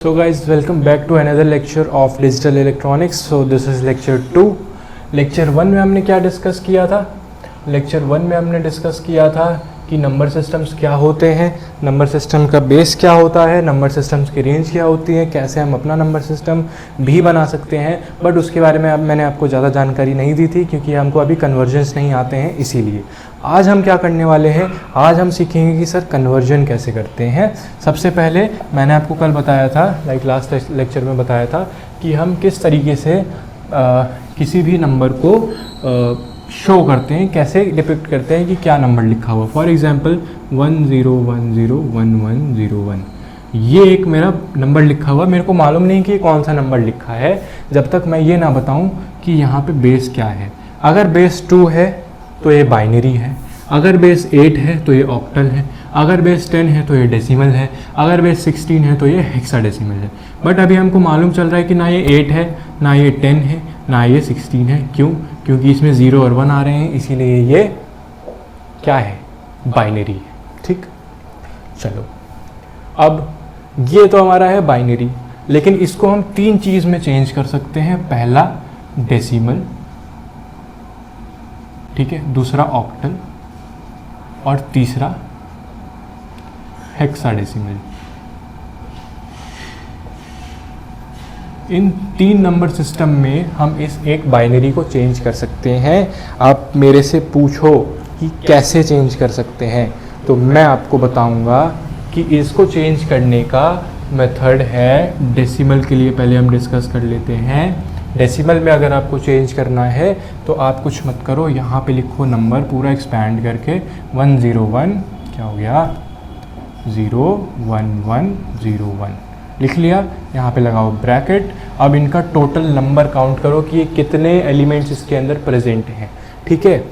So guys, welcome back to another lecture of digital electronics. So this is lecture 2. lecture 1 में हमने क्या discuss किया था? lecture 1 में हमने डिस्कस किया था कि नंबर सिस्टम्स क्या होते हैं, नंबर सिस्टम का बेस क्या होता है, नंबर सिस्टम्स की रेंज क्या होती है, कैसे हम अपना नंबर सिस्टम भी बना सकते हैं। बट उसके बारे में अब मैंने आपको ज़्यादा जानकारी नहीं दी थी क्योंकि हमको अभी कन्वर्जन्स नहीं आते हैं। इसीलिए आज हम क्या करने वाले हैं, आज हम सीखेंगे कि सर कन्वर्जन कैसे करते हैं। सबसे पहले मैंने आपको कल बताया था, लास्ट लेक्चर में बताया था कि हम किस तरीके से किसी भी नंबर को शो करते हैं, कैसे डिपिक्ट करते हैं कि क्या नंबर लिखा हुआ। फॉर एग्जांपल 10101101, ये एक मेरा नंबर लिखा हुआ, मेरे को मालूम नहीं कि कौन सा नंबर लिखा है जब तक मैं ये ना बताऊं कि यहाँ पे बेस क्या है। अगर बेस 2 है तो ये बाइनरी है, अगर बेस 8 है तो ये ऑक्टल है, अगर बेस 10 है तो ये डेसिमल है, अगर बेस 16 है तो ये हेक्साडेसिमल है। बट अभी हमको मालूम चल रहा है कि ना ये 8 है, ना ये 10 है, ना ये 16 है। क्यों? क्योंकि इसमें 0 और 1 आ रहे हैं, इसीलिए ये क्या है, बाइनरी है। ठीक, चलो अब ये तो हमारा है बाइनरी, लेकिन इसको हम 3 चीज़ में चेंज कर सकते हैं। पहला डेसिमल, ठीक है, दूसरा ऑक्टल और तीसरा हेक्साडेसिमल। इन 3 नंबर सिस्टम में हम इस एक बाइनरी को चेंज कर सकते हैं। आप मेरे से पूछो कि कैसे चेंज कर सकते हैं, तो मैं आपको बताऊंगा कि इसको चेंज करने का मेथड है। डेसिमल के लिए पहले हम डिस्कस कर लेते हैं। डेसिमल में अगर आपको चेंज करना है तो आप कुछ मत करो, यहाँ पे लिखो नंबर पूरा एक्सपैंड करके 101, क्या हो गया 01101 लिख लिया। यहाँ पे लगाओ ब्रैकेट। अब इनका टोटल नंबर काउंट करो कि ये कितने एलिमेंट्स इसके अंदर प्रेजेंट हैं। ठीक है,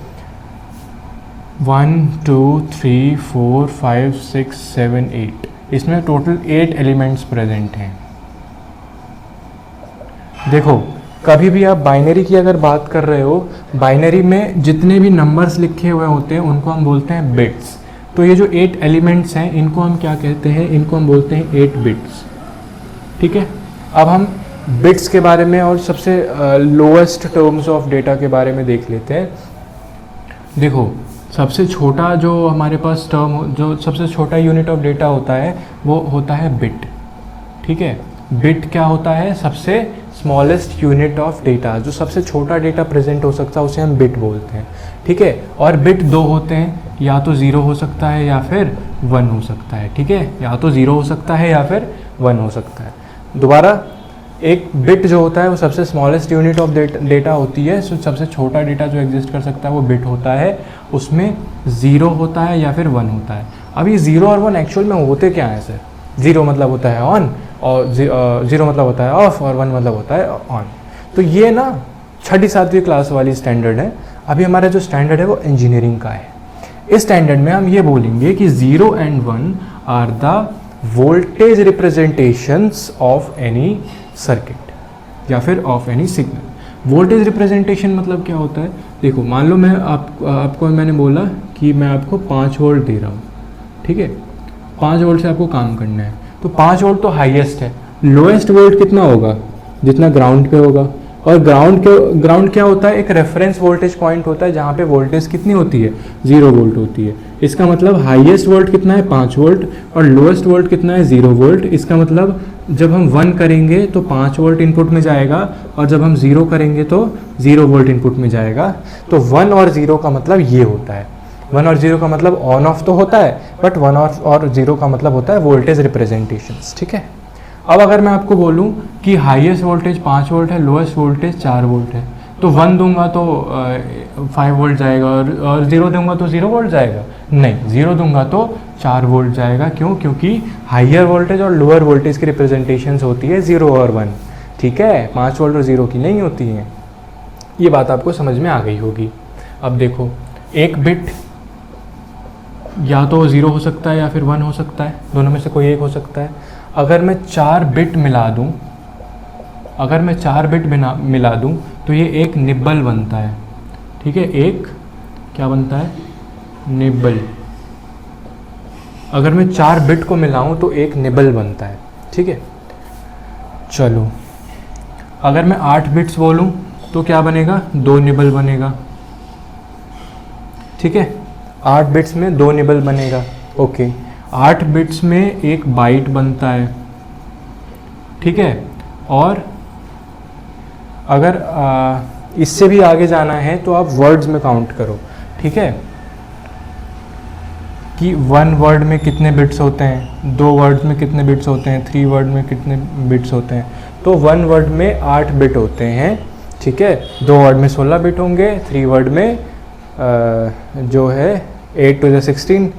1 2 3 4 5 6 7 8, इसमें टोटल 8 एलिमेंट्स प्रेजेंट हैं। देखो, कभी भी आप बाइनरी की अगर बात कर रहे हो, बाइनरी में जितने भी नंबर्स लिखे हुए होते हैं उनको हम बोलते हैं बिट्स। तो ये जो 8 एलिमेंट्स हैं इनको हम क्या कहते हैं, इनको हम बोलते हैं 8 बिट्स। ठीक है, अब हम बिट्स के बारे में और सबसे लोएस्ट टर्म्स ऑफ डेटा के बारे में देख लेते हैं। देखो, सबसे छोटा जो हमारे पास टर्म, जो सबसे छोटा यूनिट ऑफ डेटा होता है वो होता है बिट। ठीक है, बिट क्या होता है, सबसे स्मॉलेस्ट यूनिट ऑफ डेटा, जो सबसे छोटा डेटा प्रेजेंट हो सकता है उसे हम बिट बोलते हैं। ठीक है, और बिट 2 होते हैं, या तो 0 हो सकता है या फिर 1 हो सकता है। ठीक है, या तो 0 हो सकता है या फिर 1 हो सकता है। दोबारा, एक बिट जो होता है वो सबसे स्मॉलेस्ट यूनिट ऑफ डेटा होती है। सो सबसे छोटा डेटा जो एग्जिस्ट कर सकता है वो बिट होता है, उसमें 0 होता है या फिर 1 होता है। अब ये 0 और 1 एक्चुअल में होते क्या है सर? 0 मतलब होता है ऑन, और 0 मतलब होता है ऑफ, और 1 मतलब होता है ऑन। तो ये ना 6ठी 7वीं क्लास वाली स्टैंडर्ड है। अभी हमारा जो स्टैंडर्ड है वो इंजीनियरिंग का है। इस स्टैंडर्ड में हम ये बोलेंगे कि 0 and 1 are the voltage representations of any circuit या फिर of any signal. Voltage representation मतलब क्या होता है? देखो, मान लो मैं आपको मैंने बोला कि मैं आपको 5 वोल्ट दे रहा हूँ। ठीक है, 5 वोल्ट से आपको काम करना है, तो 5 वोल्ट तो हाईएस्ट है। लोएस्ट वोल्ट कितना होगा? जितना ग्राउंड पे होगा। और ग्राउंड क्या होता है? एक रेफरेंस वोल्टेज पॉइंट होता है जहाँ पे वोल्टेज कितनी होती है? 0 वोल्ट होती है। इसका मतलब हाईएस्ट वोल्ट कितना है? 5 वोल्ट, और लोएस्ट वोल्ट कितना है? 0 वोल्ट। इसका मतलब जब हम 1 करेंगे तो 5 वोल्ट इनपुट में जाएगा, और जब हम 0 करेंगे तो 0 वोल्ट इनपुट में जाएगा। तो 1 और 0 का मतलब ये होता है। 1 और 0 का मतलब ऑन ऑफ तो होता है, बट 1 और 0 का मतलब होता है वोल्टेज रिप्रेजेंटेशंस। ठीक है, अब अगर मैं आपको बोलूं कि हाईएस्ट वोल्टेज 5 वोल्ट है, लोएस्ट वोल्टेज 4 वोल्ट है, तो 1 दूंगा तो 5 वोल्ट जाएगा, और 0 दूंगा तो 0 वोल्ट जाएगा? नहीं, 0 दूंगा तो 4 वोल्ट जाएगा। क्यों? क्योंकि हाइयर वोल्टेज और लोअर वोल्टेज की रिप्रेजेंटेशंस होती है 0 और 1। ठीक है, 5 वोल्ट और 0 की नहीं होती हैं। ये बात आपको समझ में आ गई होगी। अब देखो, एक बिट या तो 0 हो सकता है या फिर 1 हो सकता है, दोनों में से कोई एक हो सकता है। अगर मैं 4 बिट मिला दूं, मिला दूं तो ये एक निब्बल बनता है। ठीक है, एक क्या बनता है? निब्बल। अगर मैं 4 बिट को मिलाऊं तो एक निब्बल बनता है। ठीक है, चलो अगर मैं 8 बिट्स बोलूँ तो क्या बनेगा, 2 निबल बनेगा। ठीक है, 8 बिट्स में 2 निबल बनेगा। ओके, 8 बिट्स में एक बाइट बनता है। ठीक है, और अगर इससे भी आगे जाना है तो आप वर्ड्स में काउंट करो। ठीक है, कि 1 वर्ड में कितने बिट्स होते हैं, 2 वर्ड में कितने बिट्स होते हैं, 3 वर्ड में कितने बिट्स होते हैं। तो 1 वर्ड में 8 बिट होते हैं। ठीक है, 2 वर्ड में 16 बिट होंगे, 3 वर्ड में जो है 8 to the 16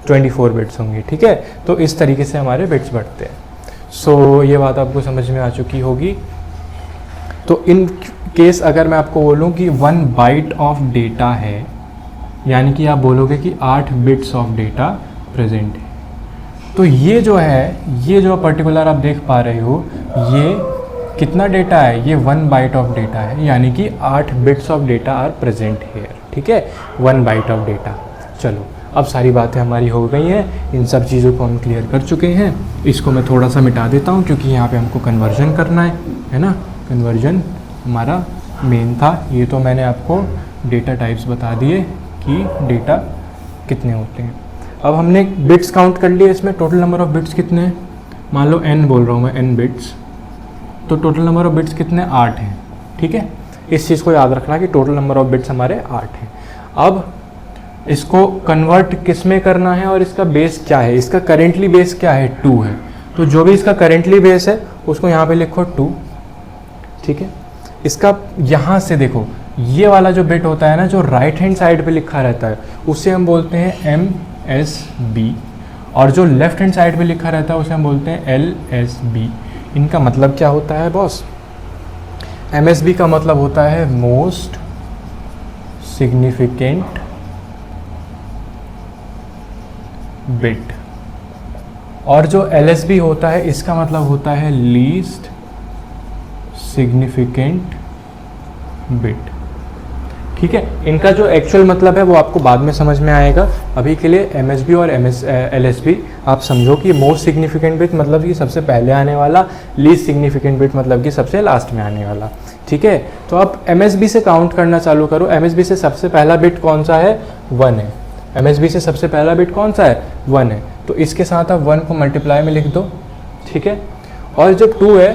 24 बिट्स होंगे। ठीक है, तो इस तरीके से हमारे बिट्स बढ़ते हैं। सो ये बात आपको समझ में आ चुकी होगी। तो इन केस अगर मैं आपको बोलूँ कि 1 बाइट ऑफ डेटा है, यानी कि आप बोलोगे कि 8 बिट्स ऑफ डेटा प्रेजेंट है, तो ये जो है, ये जो पर्टिकुलर आप देख पा रहे हो, ये कितना डेटा है, ये 1 बाइट ऑफ डेटा है, यानी कि 8 bits of data are present here. ठीक है, 1 बाइट ऑफ डेटा। चलो अब सारी बातें हमारी हो गई हैं, इन सब चीज़ों को हम क्लियर कर चुके हैं। इसको मैं थोड़ा सा मिटा देता हूँ क्योंकि यहाँ पे हमको कन्वर्जन करना है ना। कन्वर्जन हमारा मेन था। ये तो मैंने आपको डेटा टाइप्स बता दिए कि डेटा कितने होते हैं। अब हमने बिट्स काउंट कर लिए, इसमें टोटल नंबर ऑफ़ बिट्स कितने हैं, मान लो n बोल रहा हूँ मैं, n बिट्स, तो टोटल नंबर ऑफ़ बिट्स कितने, 8 हैं। ठीक है, इस चीज़ को याद रखना कि टोटल नंबर ऑफ़ बिट्स हमारे 8 हैं। अब इसको कन्वर्ट किस में करना है और इसका बेस क्या है, इसका करेंटली बेस क्या है, 2 है। तो जो भी इसका करेंटली बेस है उसको यहाँ पे लिखो 2। ठीक है, इसका यहाँ से देखो, ये वाला जो बिट होता है ना, जो राइट हैंड साइड पे लिखा रहता है, उसे हम बोलते हैं MSB, और जो लेफ्ट हैंड साइड पे लिखा रहता है उसे हम बोलते हैं LSB। इनका मतलब क्या होता है बॉस, MSB का मतलब होता है मोस्ट सिग्निफिकेंट बिट, और जो LSB होता है इसका मतलब होता है लीस्ट सिग्निफिकेंट बिट। ठीक है, इनका जो एक्चुअल मतलब है वो आपको बाद में समझ में आएगा। अभी के लिए MSB और LSB आप समझो कि मोस्ट सिग्निफिकेंट बिट मतलब कि सबसे पहले आने वाला, लीस्ट सिग्निफिकेंट बिट मतलब कि सबसे लास्ट में आने वाला। ठीक है, तो आप MSB से काउंट करना चालू करो। MSB से सबसे पहला बिट कौन सा है, 1 है। MSB से सबसे पहला बिट कौन सा है, 1 है। तो इसके साथ आप 1 को मल्टीप्लाई में लिख दो। ठीक है, और जो 2 है,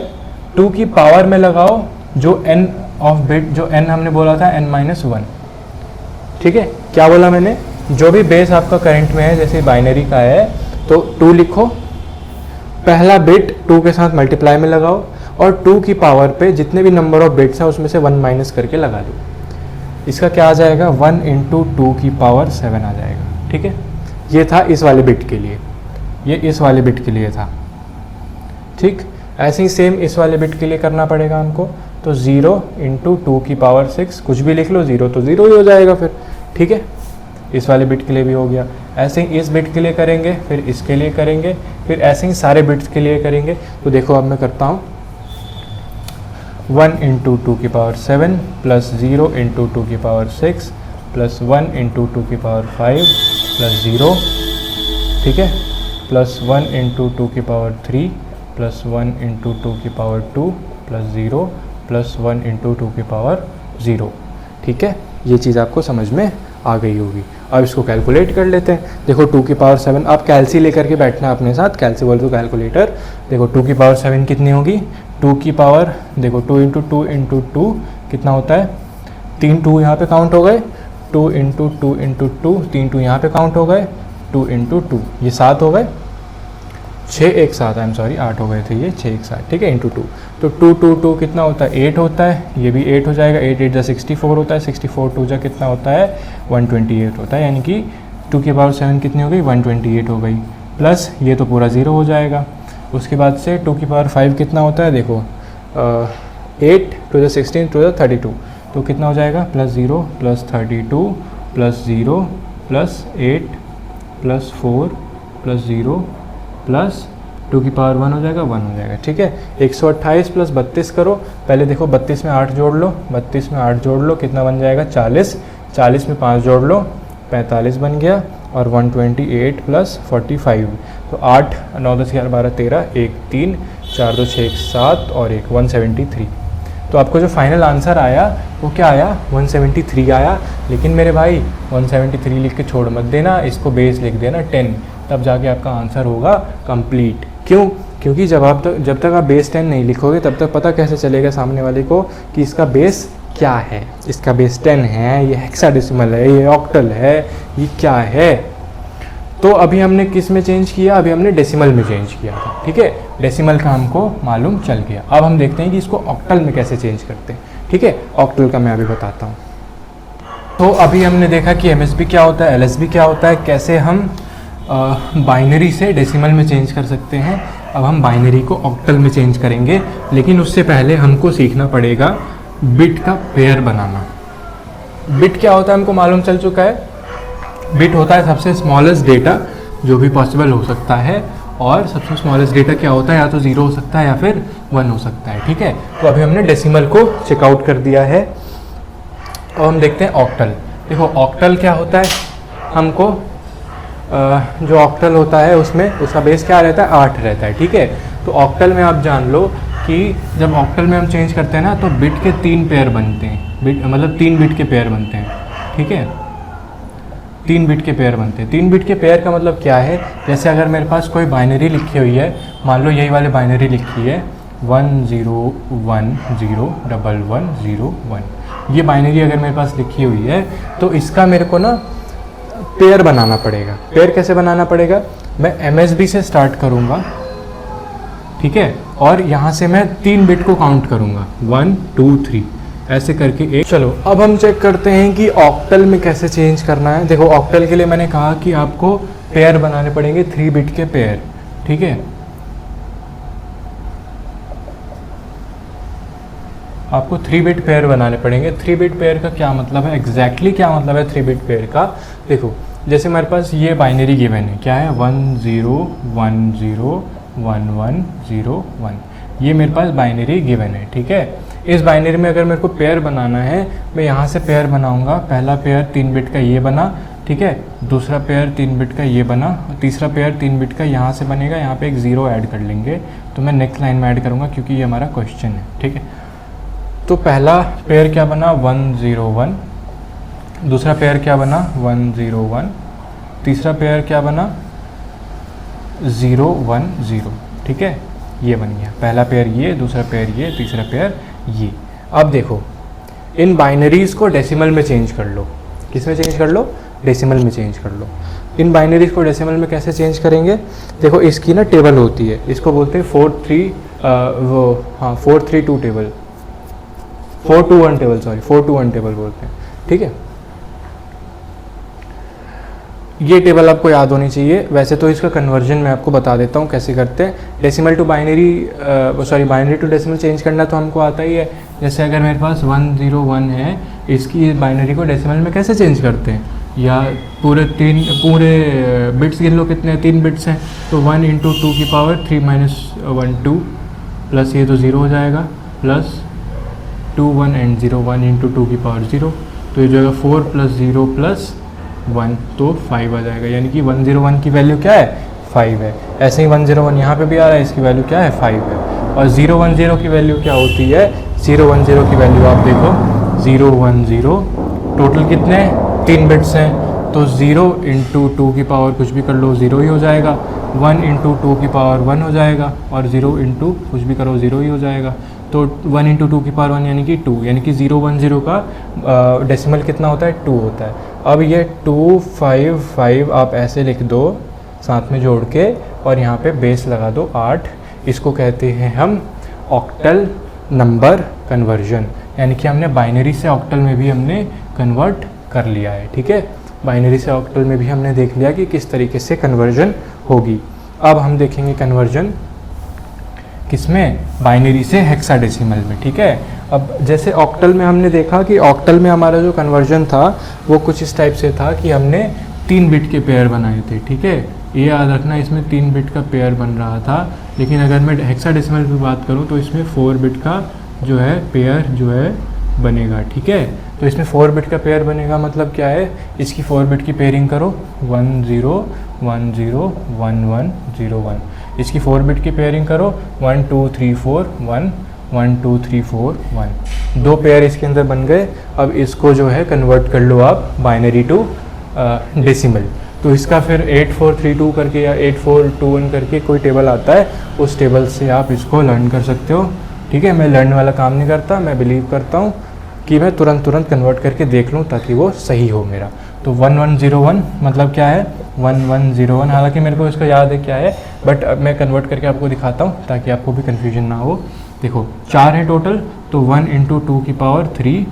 2 की पावर में लगाओ जो n ऑफ बिट, जो n हमने बोला था n-1। ठीक है, क्या बोला मैंने, जो भी बेस आपका करंट में है, जैसे बाइनरी का है तो 2 लिखो, पहला बिट 2 के साथ मल्टीप्लाई में लगाओ, और 2 की पावर पे जितने भी नंबर ऑफ बिट्स हैं उसमें से 1 माइनस करके लगा दो। इसका क्या आ जाएगा, 1 × 2 की पावर 7 आ जाएगा। ठीक है, ये था इस वाले बिट के लिए, ये इस वाले बिट के लिए था। ठीक, ऐसे ही सेम इस वाले बिट के लिए करना पड़ेगा हमको। तो 0 × 2 की पावर 6, कुछ भी लिख लो, 0 तो 0 ही हो जाएगा फिर। ठीक है, इस वाले बिट के लिए भी हो गया। ऐसे ही इस बिट के लिए करेंगे, फिर इसके लिए करेंगे, फिर ऐसे ही सारे बिट्स के लिए करेंगे। तो देखो अब मैं करता हूँ, 1 × 2 की पावर 7 प्लस 0 × 2 की पावर 6 प्लस 1 × 2 की पावर 5 प्लस 0। ठीक है, प्लस 1 × 2 की पावर 3 प्लस 1 × 2 की पावर 2 प्लस 0 प्लस 1 × 2 की पावर 0। ठीक है, ये चीज़ आपको समझ में आ गई होगी। अब इसको कैलकुलेट कर लेते हैं। देखो 2 की पावर 7, आप कैलसी लेकर के बैठना अपने साथ, कैलसी बोल दो कैलकुलेटर। देखो 2 की पावर 7 कितनी होगी, 2 की पावर देखो 2 × 2 × 2 कितना होता है, 3 2 यहाँ पे काउंट हो गए, 2 × 2 × 2, 3 2 यहाँ पे काउंट हो गए, 2 × 2 ये 7 हो गए, 6 एक साथ, आई एम सॉरी 8 हो गए थे ये, 6 एक साथ। ठीक है, × 2, तो 2 2 2 कितना होता है, 8 होता है, ये भी 8 हो जाएगा, 8 8 64 होता है, 64 2 जा कितना होता है, 128 होता है, यानी कि 2 की पावर 7 कितनी हो गई, 128 हो गई, प्लस ये तो पूरा 0 हो जाएगा। उसके बाद से 2 की पावर 5 कितना होता है, देखो 8 to the 16 to the 32, तो कितना हो जाएगा, plus 0 plus 32 plus 0 plus 8 plus 4 plus 0 plus 2 की पावर 1 हो जाएगा, 1 हो जाएगा। ठीक है, 128 प्लस 32 करो, पहले देखो 32 में 8 जोड़ लो, 32 में 8 जोड़ लो, कितना बन जाएगा, 40, 40 में 5 जोड़ लो, 45 बन गया, और 128 प्लस 45, तो 8 9 10 11 12 13, 1 3 4 2 6 7 और 1 173। तो आपको जो फाइनल आंसर आया वो क्या आया, 173 आया। लेकिन मेरे भाई 173 लिख के छोड़ मत देना, इसको बेस लिख देना 10, तब जाके आपका आंसर होगा कंप्लीट। क्यों? क्योंकि जब तक आप बेस 10 नहीं लिखोगे तब तक पता कैसे चलेगा सामने वाले को कि इसका बेस क्या है। इसका बेस 10 है, ये हेक्साडेसिमल है, ये ऑक्टल है, ये क्या है। तो अभी हमने किस में चेंज किया, अभी हमने डेसिमल में चेंज किया था, ठीक है। डेसिमल का हमको मालूम चल गया। अब हम देखते हैं कि इसको ऑक्टल में कैसे चेंज करते हैं, ठीक है। ऑक्टल का मैं अभी बताता हूँ। तो अभी हमने देखा कि एमएसबी क्या होता है, एलएसबी क्या होता है, कैसे हम बाइनरी से डेसिमल में चेंज कर सकते हैं। अब हम बाइनरी को ऑक्टल में चेंज करेंगे, लेकिन उससे पहले हमको सीखना पड़ेगा बिट का पेयर बनाना। बिट क्या होता है हमको मालूम चल चुका है। बिट होता है सबसे स्मॉलेस्ट डेटा जो भी पॉसिबल हो सकता है, और सबसे स्मॉलेस्ट डेटा क्या होता है, या तो 0 हो सकता है या फिर 1 हो सकता है, ठीक है। तो अभी हमने डेसिमल को चेकआउट कर दिया है। अब हम देखते हैं ऑक्टल। देखो ऑक्टल क्या होता है, हमको जो ऑक्टल होता है उसमें उसका बेस क्या रहता है, 8 रहता है, ठीक है। तो ऑक्टल में आप जान लो कि जब ऑक्टल में हम चेंज करते हैं ना तो बिट के 3 पेयर बनते हैं, बिट मतलब 3 बिट के पेयर बनते हैं, ठीक है। 3 बिट के पेयर बनते हैं। 3 बिट के पेयर का मतलब क्या है, जैसे अगर मेरे पास कोई बाइनरी लिखी हुई है, मान लो यही वाली बाइनरी लिखी है 1 0 1 0 1 1 0 1, ये बाइनरी अगर मेरे पास लिखी हुई है तो इसका मेरे को ना पेयर बनाना पड़ेगा। पेयर कैसे बनाना पड़ेगा, मैं एमएसबी से स्टार्ट करूँगा, ठीक है, और यहाँ से मैं 3 बिट को काउंट करूँगा 1 2 3 ऐसे करके एक। चलो अब हम चेक करते हैं कि ऑक्टल में कैसे चेंज करना है। देखो ऑक्टल के लिए मैंने कहा कि आपको पेयर बनाने पड़ेंगे 3 बिट के पेयर, ठीक है। आपको 3 बिट पेयर बनाने पड़ेंगे। 3 बिट पेयर का क्या मतलब है, एग्जैक्टली क्या मतलब है 3 बिट पेयर का। देखो जैसे हमारे पास ये बाइनरी गिवन है, क्या है 1 0 1 0 1 1 0 1, ये मेरे पास बाइनरी गिवन है, ठीक है। इस बाइनरी में अगर मेरे को पेयर बनाना है, मैं यहाँ से पेयर बनाऊँगा। पहला पेयर 3 बिट का ये बना, ठीक है, दूसरा पेयर 3 बिट का ये बना, तीसरा पेयर 3 बिट का यहाँ से बनेगा, यहाँ पे एक 0 ऐड कर लेंगे, तो मैं नेक्स्ट लाइन में ऐड करूँगा क्योंकि ये हमारा क्वेश्चन है, ठीक है। तो पहला पेयर क्या बना 1 0 1, दूसरा पेयर क्या बना 1 0 1, तीसरा पेयर क्या बना 0 1 0, ठीक है, ये बन गया पहला पेयर, ये दूसरा पेयर, ये तीसरा पेयर, ये। अब देखो इन बाइनरीज को डेसिमल में चेंज कर लो। किस में चेंज कर लो, डेसिमल में चेंज कर लो। इन बाइनरीज को डेसिमल में कैसे चेंज करेंगे, देखो इसकी ना टेबल होती है, इसको बोलते हैं 4-3-2 table, 4-to-1 table, sorry 4-to-1 table बोलते हैं, ठीक है। ये टेबल आपको याद होनी चाहिए। वैसे तो इसका कन्वर्जन मैं आपको बता देता हूँ कैसे करते हैं। Decimal to binary, sorry binary to decimal change करना तो हमको आता ही है। जैसे अगर मेरे पास 1 0 1 है, इसकी बाइनरी को डेसिमल में कैसे चेंज करते हैं, या पूरे बिट्स गिन लो कितने, 3 बिट्स हैं, तो 1 × 2 की पावर 3 - 1 2, प्लस ये तो 0 हो जाएगा, प्लस 2 1 and 0 1 × 2 की पावर 0, तो ये जो है 4 + 0 + 1 तो 5 आ जाएगा। यानी कि 1 0 1 की वैल्यू क्या है, 5 है। ऐसे ही 1 0 1 यहाँ पे भी आ रहा है, इसकी वैल्यू क्या है, 5 है। और 0 1 0 की वैल्यू क्या होती है, 0 1 0 की वैल्यू आप देखो 0 1 0, टोटल कितने 3 बिट्स हैं, तो 0 × 2 की पावर कुछ भी कर लो 0 ही हो जाएगा, 1 × 2 की पावर 1 हो जाएगा, और 0 × कुछ भी करो 0 ही हो जाएगा। तो 1 × 2 की पावर 1 यानी कि 2, यानी कि 0 1 0 का डेसिमल कितना होता है, 2 होता है। अब ये 2 5 5 आप ऐसे लिख दो साथ में जोड़ के, और यहाँ पे बेस लगा दो 8। इसको कहते हैं हम ऑक्टल नंबर कन्वर्जन, यानी कि हमने बाइनरी से ऑक्टल में भी हमने कन्वर्ट कर लिया है, ठीक है। बाइनरी से ऑक्टल में भी हमने देख लिया कि किस तरीके से कन्वर्जन होगी। अब हम देखेंगे कन्वर्जन किसमें, बाइनरी से हेक्साडेसिमल में, ठीक है। अब जैसे ऑक्टल में हमने देखा कि ऑक्टल में हमारा जो कन्वर्जन था वो कुछ इस टाइप से था कि हमने 3 बिट के पेयर बनाए थे, ठीक है। ये याद रखना, इसमें 3 बिट का पेयर बन रहा था। लेकिन अगर मैं हेक्साडेसिमल की बात करूँ तो इसमें 4 बिट का जो है पेयर जो है बनेगा, ठीक है। तो इसमें 4 बिट का पेयर बनेगा, मतलब क्या है, इसकी 4 बिट की पेयरिंग करो 1 0 1 0 1 1 0 1। इसकी 4 बिट की पेयरिंग करो, 1 2 3 4 1 1 2 3 4 1, 2 पेयर इसके अंदर बन गए। अब इसको जो है कन्वर्ट कर लो आप बाइनरी टू डेसिमल। तो इसका फिर 8432 करके या 8421 करके कोई टेबल आता है, उस टेबल से आप इसको लर्न कर सकते हो। ठीक है, मैं लर्न वाला काम नहीं करता, मैं बिलीव करता हूँ कि मैं तुरंत कन्वर्ट करके देख लूँ ताकि वो सही हो मेरा। तो 1101 मतलब क्या है, 1101, हालांकि मेरे को इसका याद है क्या है, बट अब मैं कन्वर्ट करके आपको दिखाता हूँ ताकि आपको भी कन्फ्यूजन ना हो। देखो 4 है टोटल, तो 1 × 2 की पावर 3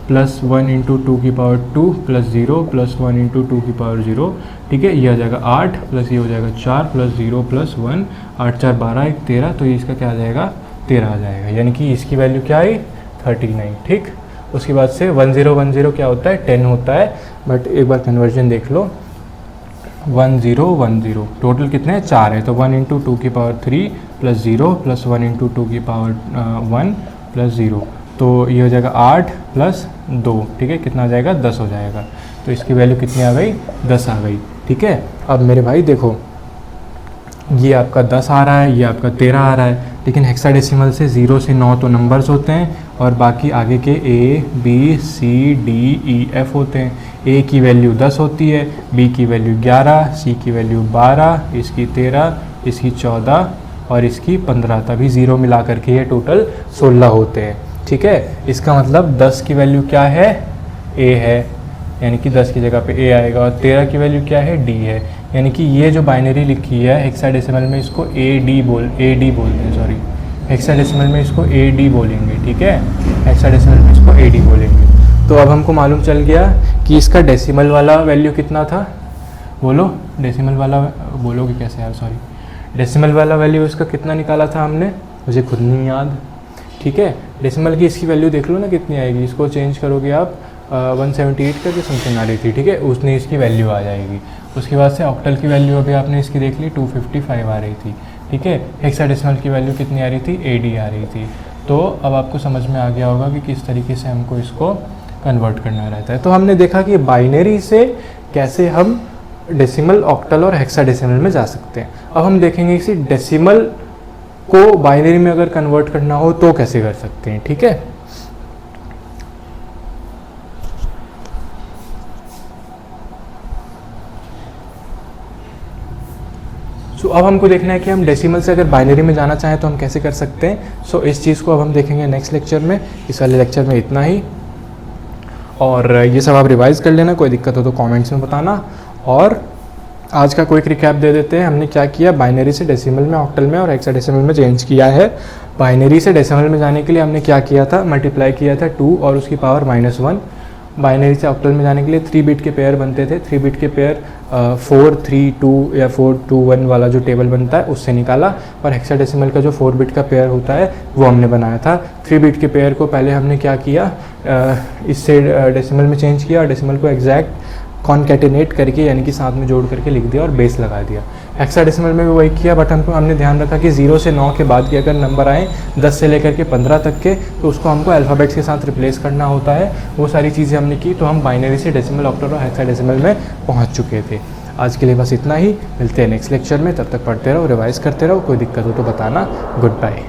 प्लस 1 × 2 की पावर 2 प्लस 0 प्लस 1 × 2 की पावर 0। ठीक है, ये आ जाएगा 8 प्लस ये हो जाएगा 4 प्लस 0 प्लस 1, 8 4 12 1 13, तो ये इसका क्या आ जाएगा 13 आ जाएगा, यानी कि इसकी वैल्यू क्या आई 39। ठीक, उसके बाद से 1010 क्या होता है 10 होता है, बट एक बार कन्वर्जन देख लो। 1010 टोटल कितने हैं 4 है, तो 1 × 2 की पावर 3 प्लस 0 प्लस 1 × 2 की पावर 1 प्लस 0, तो ये हो जाएगा 8 प्लस 2। ठीक है, कितना आ जाएगा 10 हो जाएगा। तो इसकी वैल्यू कितनी आ गई 10 आ गई। ठीक है, अब मेरे भाई देखो ये आपका 10 आ रहा है, ये आपका 13 आ रहा है, लेकिन हेक्साडेसिमल से 0 से 9 तो नंबर्स होते हैं और बाकी आगे के A B C D E F होते हैं। A की वैल्यू 10 होती है, B की वैल्यू 11, C की वैल्यू 12, इसकी 13, इसकी 14 और इसकी 15, तभी 0 मिला करके ये टोटल 16 होते हैं। ठीक है, इसका मतलब 10 की वैल्यू क्या है A है, यानी कि 10 की जगह पे A आएगा, और 13 की वैल्यू क्या है D है, यानी कि ये जो बाइनरी लिखी है हेक्साडेसिमल में इसको AD बोलते हैं, सॉरी हेक्साडेसिमल में इसको AD बोलेंगे। ठीक है, हेक्साडेसिमल में इसको AD बोलेंगे। तो अब हमको मालूम चल गया कि इसका डेसिमल वाला वैल्यू कितना था, बोलो डेसिमल वाला, बोलोगे कैसे यार, सॉरी डेसिमल वाला वैल्यू इसका कितना निकाला था हमने, मुझे खुद नहीं याद। ठीक है, डेसिमल की इसकी वैल्यू देख लो ना कितनी आएगी, इसको चेंज करोगे आप 178 करके समथिंग आ रही थी। ठीक है, उसने इसकी वैल्यू आ जाएगी। उसके बाद से ऑक्टल की वैल्यू अभी आपने इसकी देख ली 255 आ रही थी। ठीक है, हेक्साडेसिमल की वैल्यू कितनी आ रही थी AD आ रही थी। तो अब आपको समझ में आ गया होगा कि किस तरीके से हमको इसको कन्वर्ट करना रहता है। तो हमने देखा कि बाइनरी से कैसे हम डेसिमल, ऑक्टल और हेक्साडेसिमल में जा सकते हैं। अब हम देखेंगे कि डेसिमल को बाइनरी में अगर कन्वर्ट करना हो तो कैसे कर सकते हैं। ठीक है, अब हमको देखना है कि हम डेसिमल से अगर बाइनरी में जाना चाहें तो हम कैसे कर सकते हैं। सो इस चीज़ को अब हम देखेंगे नेक्स्ट लेक्चर में। इस वाले लेक्चर में इतना ही, और ये सब आप रिवाइज कर लेना, कोई दिक्कत हो तो कमेंट्स में बताना। और आज का क्विक रिकैप दे देते हैं, हमने क्या किया, बाइनरी से डेसिमल में, ऑक्टल में और हेक्साडेसिमल में चेंज किया है। बाइनरी से डेसिमल में जाने के लिए हमने क्या किया था, मल्टीप्लाई किया था 2 और उसकी पावर -1। बाइनरी से ऑक्टल में जाने के लिए 3 बिट के पेयर बनते थे, 3 बिट के पेयर 4 3 2 या 4 2 1 वाला जो टेबल बनता है उससे निकाला, और हेक्साडेसिमल का जो 4 बिट का पेयर होता है वो हमने बनाया था। 3 बिट के पेयर को पहले हमने क्या किया, इससे डेसिमल में चेंज किया और डेसिमल को एग्जैक्ट कॉन्कैटिनेट करके यानी कि साथ में जोड़ करके लिख दिया और बेस लगा दिया। हेक्साडेसिमल में भी वही किया, बट हमने ध्यान रखा कि 0 से 9 के बाद के अगर नंबर आए 10 से लेकर के 15 तक के, तो उसको हमको अल्फ़ाबेट्स के साथ रिप्लेस करना होता है। वो सारी चीज़ें हमने की, तो हम बाइनरी से डेसिमल, ऑक्टल और हेक्साडेसिमल में पहुंच चुके थे। आज के लिए बस इतना ही, मिलते हैं नेक्स्ट लेक्चर में। तब तक पढ़ते रहो, रिवाइज करते रहो, कोई दिक्कत हो तो बताना। Good bye.